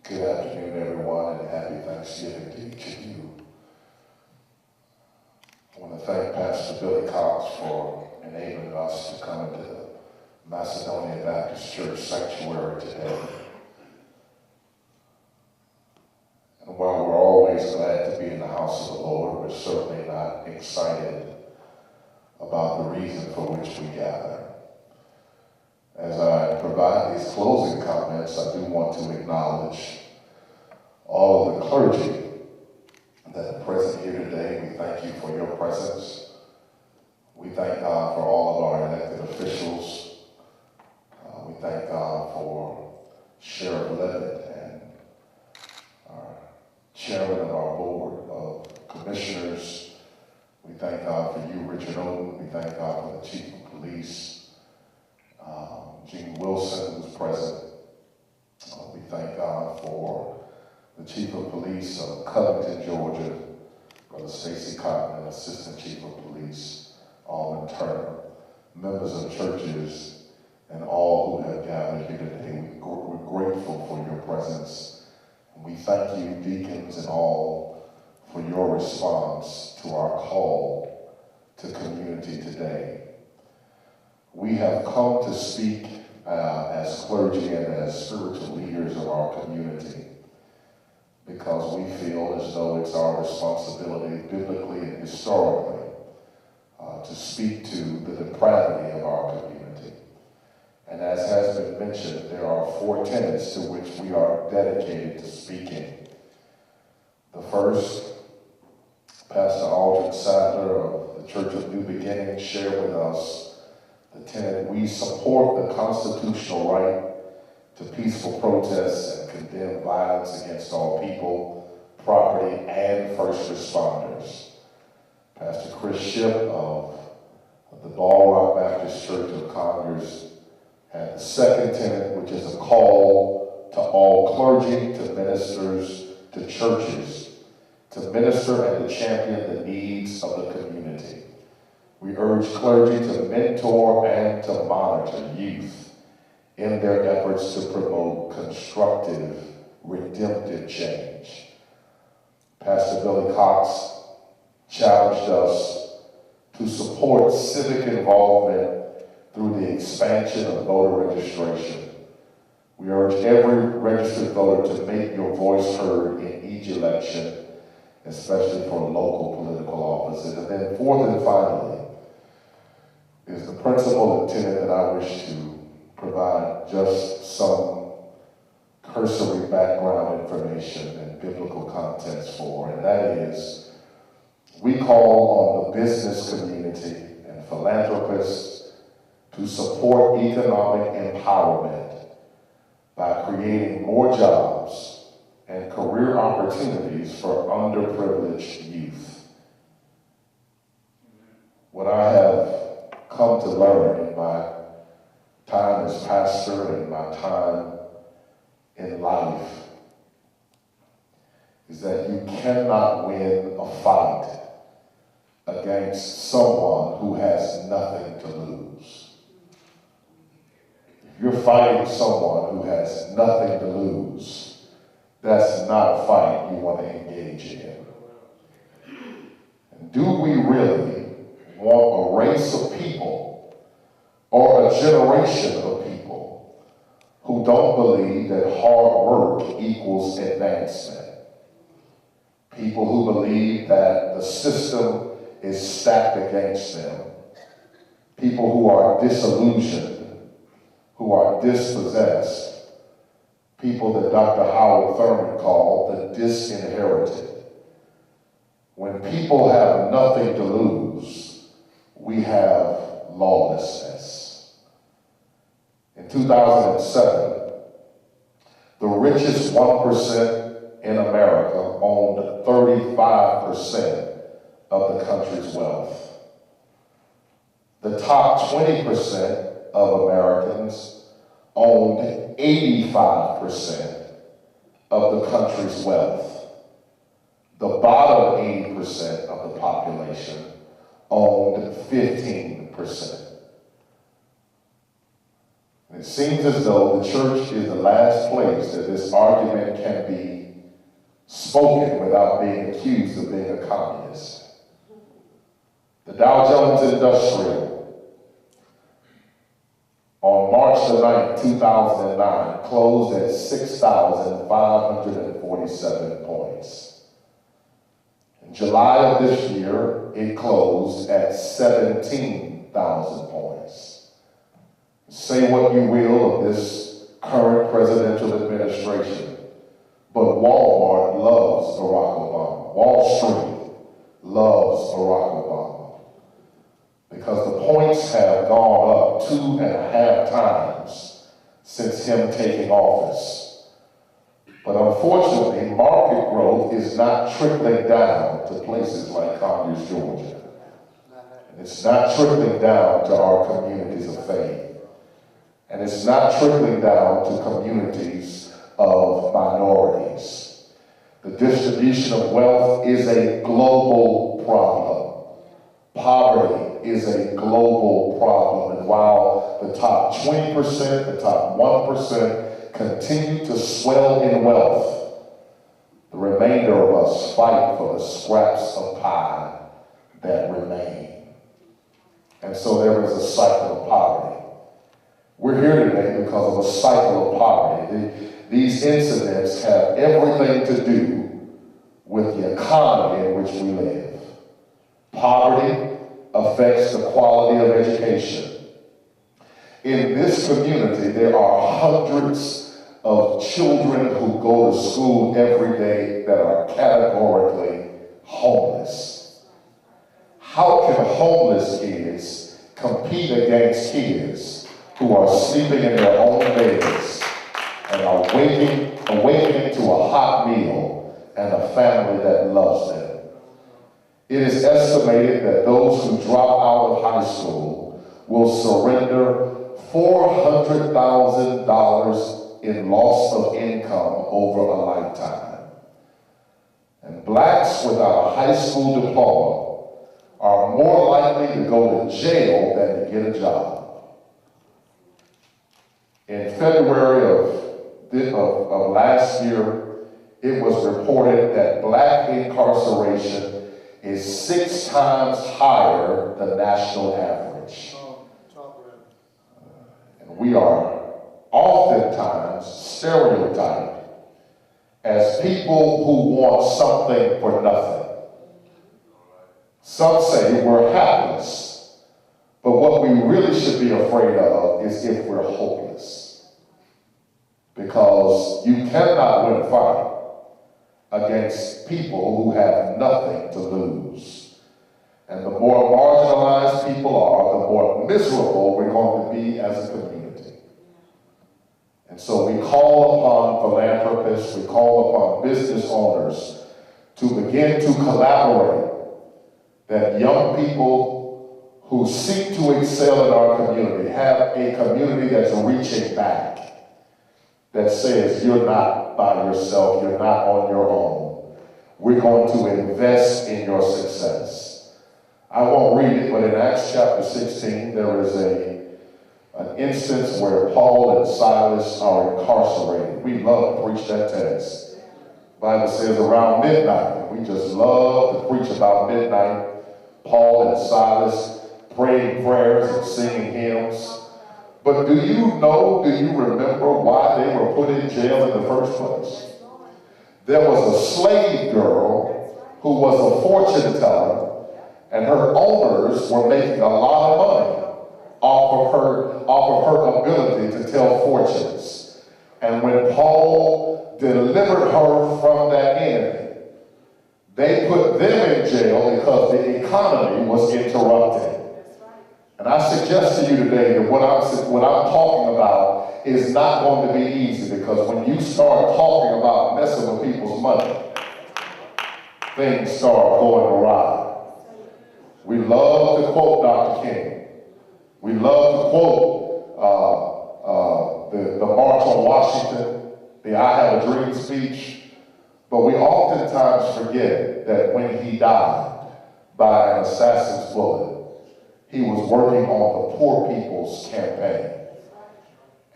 Good afternoon, everyone, and happy Thanksgiving to each of you. I want to thank Pastor Billy Cox for enabling us to come into the Macedonia Baptist Church sanctuary today. And while we're always glad to be in the house of the Lord, we're certainly not excited about the reason for which we gather. As I provide these closing comments, I do want to acknowledge all of the clergy that are present here today. We thank you for your presence. We thank God for all of our elected officials. We thank God for Sheriff Levitt and our chairman of our board of commissioners. We thank God for you, Richard Oden. We thank God for the chief of police, Gene Wilson, who's present. We thank God for the chief of police of Covington, Georgia, Brother Stacy Cotton, and assistant chief of police, all in turn, members of churches, and all who have gathered here today. We're grateful for your presence. And we thank you, deacons and all, for your response to our call to community today. We have come to speak as clergy and as spiritual leaders of our community because we feel as though it's our responsibility, biblically and historically, to speak to the depravity of our community. And as has been mentioned, there are 4 tenets to which we are dedicated to speaking. The first, Pastor Aldrin Sadler of the Church of New Beginnings shared with us the tenet: we support the constitutional right to peaceful protests and condemn violence against all people, property, and first responders. Pastor Chris Shipp of the Ball Rock Baptist Church of Congress had the second tenet, which is a call to all clergy, to ministers, to churches, to minister and to champion the needs of the community. We urge clergy to mentor and to monitor youth in their efforts to promote constructive, redemptive change. Pastor Billy Cox challenged us to support civic involvement through the expansion of voter registration. We urge every registered voter to make your voice heard in each election, especially for local political offices. And then fourth and finally, is the principle and tenet that I wish to provide just some cursory background information and biblical context for, and that is, we call on the business community and philanthropists to support economic empowerment by creating more jobs and career opportunities for underprivileged youth. What I have come to learn in my time as pastor and my time in life is that you cannot win a fight against someone who has nothing to lose. If you're fighting someone who has nothing to lose, that's not a fight you want to engage in. And do we really want a race of people or a generation of people who don't believe that hard work equals advancement? People who believe that the system is stacked against them. People who are disillusioned, who are dispossessed. People that Dr. Howard Thurman called the disinherited. When people have nothing to lose, we have lawlessness. In 2007, the richest 1% in America owned 35% of the country's wealth. The top 20% of Americans owned 85% of the country's wealth. The bottom 80% of the population owned 15%. It seems as though the church is the last place that this argument can be spoken without being accused of being a communist. The Dow Jones Industrial on March the 9th, 2009, closed at 6,547 points. In July of this year, it closed at 17,000 points. Say what you will of this current presidential administration, but Walmart loves Barack Obama. Wall Street loves Barack Obama. Because the points have gone up 2.5 times since him taking office. But unfortunately, market growth is not trickling down to places like Conyers, Georgia. And it's not trickling down to our communities of faith. And it's not trickling down to communities of minorities. The distribution of wealth is a global problem. Poverty is a global problem, and while the top 20%, the top 1% continue to swell in wealth, the remainder of us fight for the scraps of pie that remain. And so there is a cycle of poverty. We're here today because of a cycle of poverty. These incidents have everything to do with the economy in which we live. Poverty affects the quality of education. In this community, there are hundreds of children who go to school every day that are categorically homeless. How can homeless kids compete against kids who are sleeping in their own beds and are awakening to a hot meal and a family that loves them? It is estimated that those who drop out of high school will surrender $400,000 in loss of income over a lifetime. And blacks without a high school diploma are more likely to go to jail than to get a job. In February of last year, it was reported that black incarceration is 6 times higher than national average. And we are oftentimes stereotyped as people who want something for nothing. Some say we're hapless, but what we really should be afraid of is if we're hopeless. Because you cannot win a fight against people who have nothing to lose. And the more marginalized people are, the more miserable we're going to be as a community. And so we call upon philanthropists, we call upon business owners to begin to collaborate, that young people who seek to excel in our community have a community that's reaching back, that says you're not by yourself, you're not on your own. We're going to invest in your success. I won't read it, but in Acts chapter 16, there is an instance where Paul and Silas are incarcerated. We love to preach that text. The Bible says around midnight. We just love to preach about midnight. Paul and Silas praying prayers and singing hymns. But do you remember why they were put in jail in the first place? There was a slave girl who was a fortune teller, and her owners were making a lot of money off of her ability to tell fortunes. And when Paul delivered her from that enemy, they put them in jail because the economy was interrupted. And I suggest to you today that what I'm talking about is not going to be easy, because when you start talking about messing with people's money, things start going awry. We love to quote Dr. King. We love to quote the March on Washington, the I Have a Dream speech, but we oftentimes forget that when he died by an assassin's bullet, he was working on the poor people's campaign.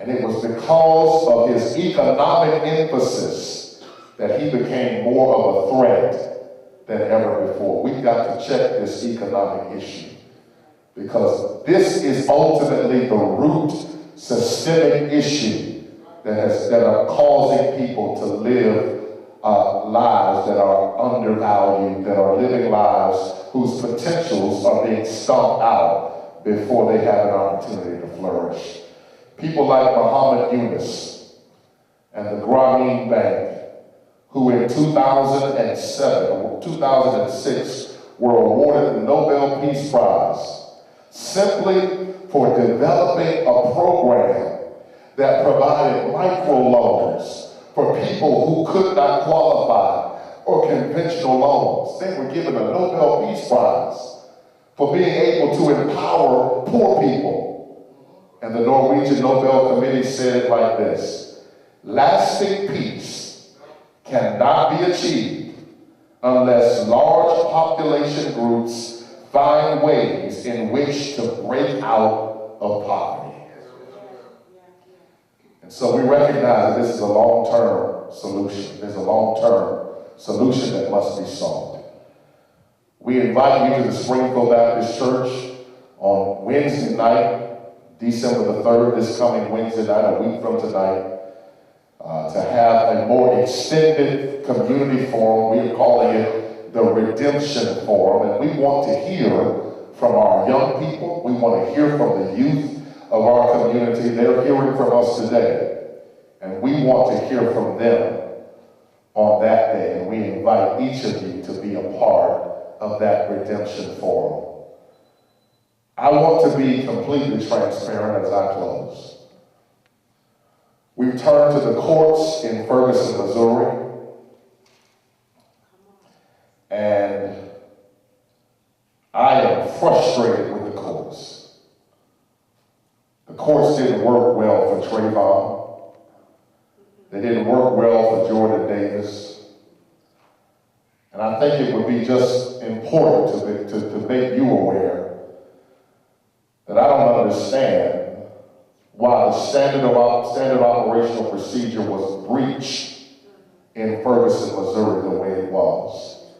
And it was because of his economic emphasis that he became more of a threat than ever before. We've got to check this economic issue, because this is ultimately the root systemic issue that are causing people to live lives that are undervalued, that are living lives whose potentials are being stomped out before they have an opportunity to flourish. People like Muhammad Yunus and the Grameen Bank, who in 2007 or 2006 were awarded the Nobel Peace Prize simply for developing a program that provided microloans for people who could not qualify, or conventional loans. They were given a Nobel Peace Prize for being able to empower poor people. And the Norwegian Nobel Committee said it like this: lasting peace cannot be achieved unless large population groups find ways in which to break out of poverty. And so we recognize that this is a long-term solution. There's a long-term solution that must be solved. We invite you to the Springfield Baptist Church on Wednesday night, December the 3rd, this coming Wednesday night, a week from tonight, to have a more extended community forum. We are calling it the Redemption Forum, and we want to hear from our young people. We want to hear from the youth of our community. They're hearing from us today, and we want to hear from them on that day, and we invite each of you to be a part of that Redemption Forum. I want to be completely transparent as I close. We've turned to the courts in Ferguson, Missouri, and I am frustrated with the courts. The courts didn't work well for Trayvon. They didn't work well for Jordan Davis. And I think it would be just important to make you aware that I don't understand why the standard operational procedure was breached in Ferguson, Missouri, the way it was.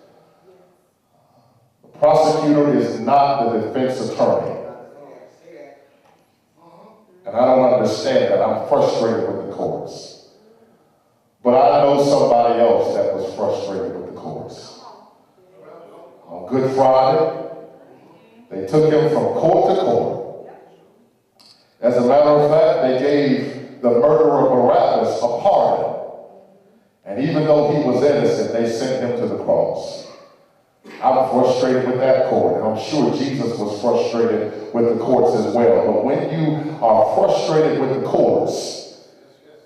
The prosecutor is not the defense attorney. And I don't understand that. I'm frustrated with the courts. But I know somebody else that was frustrated with the courts. On Good Friday, they took him from court to court. As a matter of fact, they gave the murderer Barabbas a pardon. And even though he was innocent, they sent him to the cross. I'm frustrated with that court, and I'm sure Jesus was frustrated with the courts as well. But when you are frustrated with the courts,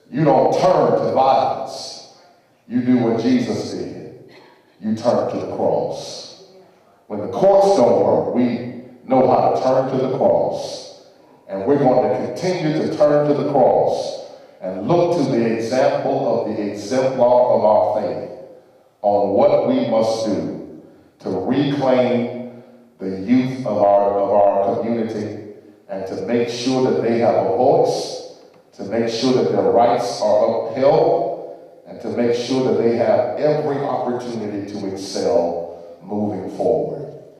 you don't turn to violence. You do what Jesus did. You turn to the cross. When the courts don't work, we know how to turn to the cross. And we're going to continue to turn to the cross and look to the example of the exemplar of our faith on what we must do to reclaim the youth of our community, and to make sure that they have a voice, to make sure that their rights are upheld, and to make sure that they have every opportunity to excel moving forward.